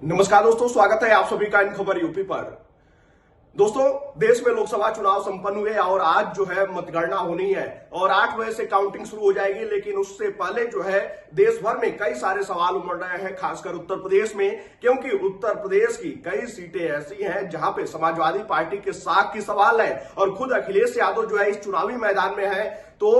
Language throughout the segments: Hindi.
नमस्कार दोस्तों, स्वागत है आप सभी का इन खबर यूपी पर। दोस्तों, देश में लोकसभा चुनाव संपन्न हुए और आज जो है मतगणना होनी है और 8 बजे से काउंटिंग शुरू हो जाएगी। लेकिन उससे पहले जो है देश भर में कई सारे सवाल उमड़ रहे हैं, खासकर उत्तर प्रदेश में, क्योंकि उत्तर प्रदेश की कई सीटें ऐसी हैं जहां पे समाजवादी पार्टी के साख की सवाल है और खुद अखिलेश यादव जो है इस चुनावी मैदान में है। तो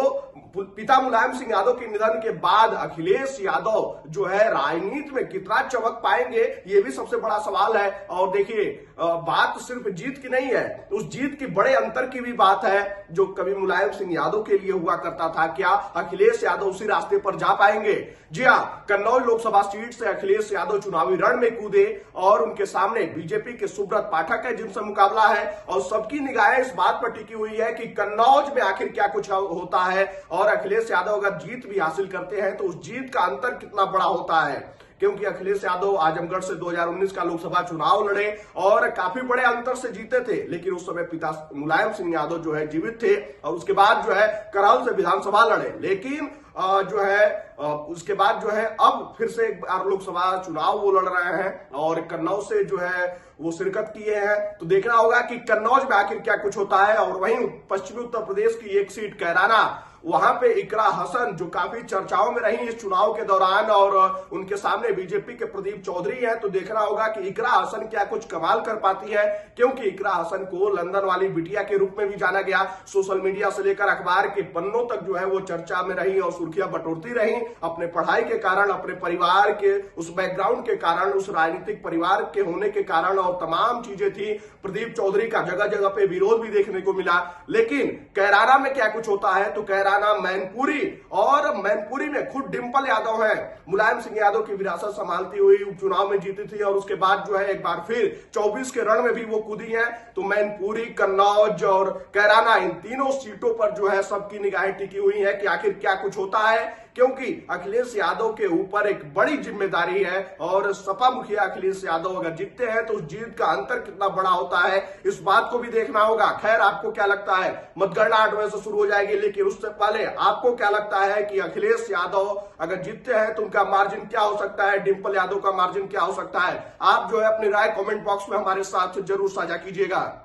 पिता मुलायम सिंह यादव के निधन के बाद अखिलेश यादव जो है राजनीति में कितना चमक पाएंगे, ये भी सबसे बड़ा सवाल है। और देखिए, बात सिर्फ जीत की नहीं है, उस जीत की बड़े अंतर की भी बात है जो कभी मुलायम सिंह यादव के लिए हुआ करता था। क्या अखिलेश यादव उसी रास्ते पर जा पाएंगे? जी हाँ, कन्नौज लोकसभा सीट से अखिलेश यादव चुनावी रण में कूदे और उनके सामने बीजेपी के सुब्रत पाठक है जिनसे मुकाबला है। और सबकी निगाहें इस बात पर टिकी हुई है कि कन्नौज में आखिर क्या कुछ होता है और अखिलेश यादव अगर जीत भी हासिल करते हैं तो उस जीत का अंतर कितना बड़ा होता है। क्योंकि अखिलेश यादव आजमगढ़ से 2019 का लोकसभा चुनाव लड़े और काफी बड़े अंतर से जीते थे, लेकिन उस समय पिता मुलायम सिंह यादव जो है जीवित थे और उसके बाद जो है करौल से विधानसभा लड़े। लेकिन जो है उसके बाद जो है अब फिर से एक बार लोकसभा चुनाव वो लड़ रहे हैं और कन्नौज से जो है वो शिरकत किए हैं। तो देखना होगा कि कन्नौज में आखिर क्या कुछ होता है। और वहीं पश्चिमी उत्तर प्रदेश की एक सीट कैराना, वहां पे इकरा हसन जो काफी चर्चाओं में रही इस चुनाव के दौरान और उनके सामने बीजेपी के प्रदीप चौधरी हैं। तो देखना होगा कि इकरा हसन क्या कुछ कमाल कर पाती है, क्योंकि इकरा हसन को लंदन वाली बिटिया के रूप में भी जाना गया। सोशल मीडिया से लेकर अखबार के पन्नों तक जो है वो चर्चा में रही और सुर्खियां बटोरती रही। अपने पढ़ाई के कारण, अपने परिवार के उस बैकग्राउंड के कारण, उस राजनीतिक परिवार के होने के कारण और तमाम चीजें थी। प्रदीप चौधरी का जगह जगह पे विरोध भी देखने को मिला। लेकिन कैराना में क्या कुछ होता है, तो कैराना मैनपुरी, और मैनपुरी में खुद डिंपल यादव है, मुलायम सिंह यादव की विरासत संभालती हुई उपचुनाव में जीती थी और उसके बाद जो है एक बार फिर 24 के रण में भी वो कूदी है। तो मैनपुरी, कन्नौज और कैराना, इन तीनों सीटों पर जो है सबकी निगाहें टिकी हुई है कि आखिर क्या कुछ होता है। क्योंकि अखिलेश यादव के ऊपर एक बड़ी जिम्मेदारी है और सपा मुखिया अखिलेश यादव अगर जीतते हैं तो उस जीत का अंतर कितना बड़ा होता है, इस बात को भी देखना होगा। खैर, आपको क्या लगता है? मतगणना 8 बजे से शुरू हो जाएगी, लेकिन उससे पहले आपको क्या लगता है कि अखिलेश यादव अगर जीतते हैं तो उनका मार्जिन क्या हो सकता है, डिंपल यादव का मार्जिन क्या हो सकता है? आप जो है अपनी राय कमेंट बॉक्स में हमारे साथ जरूर साझा कीजिएगा।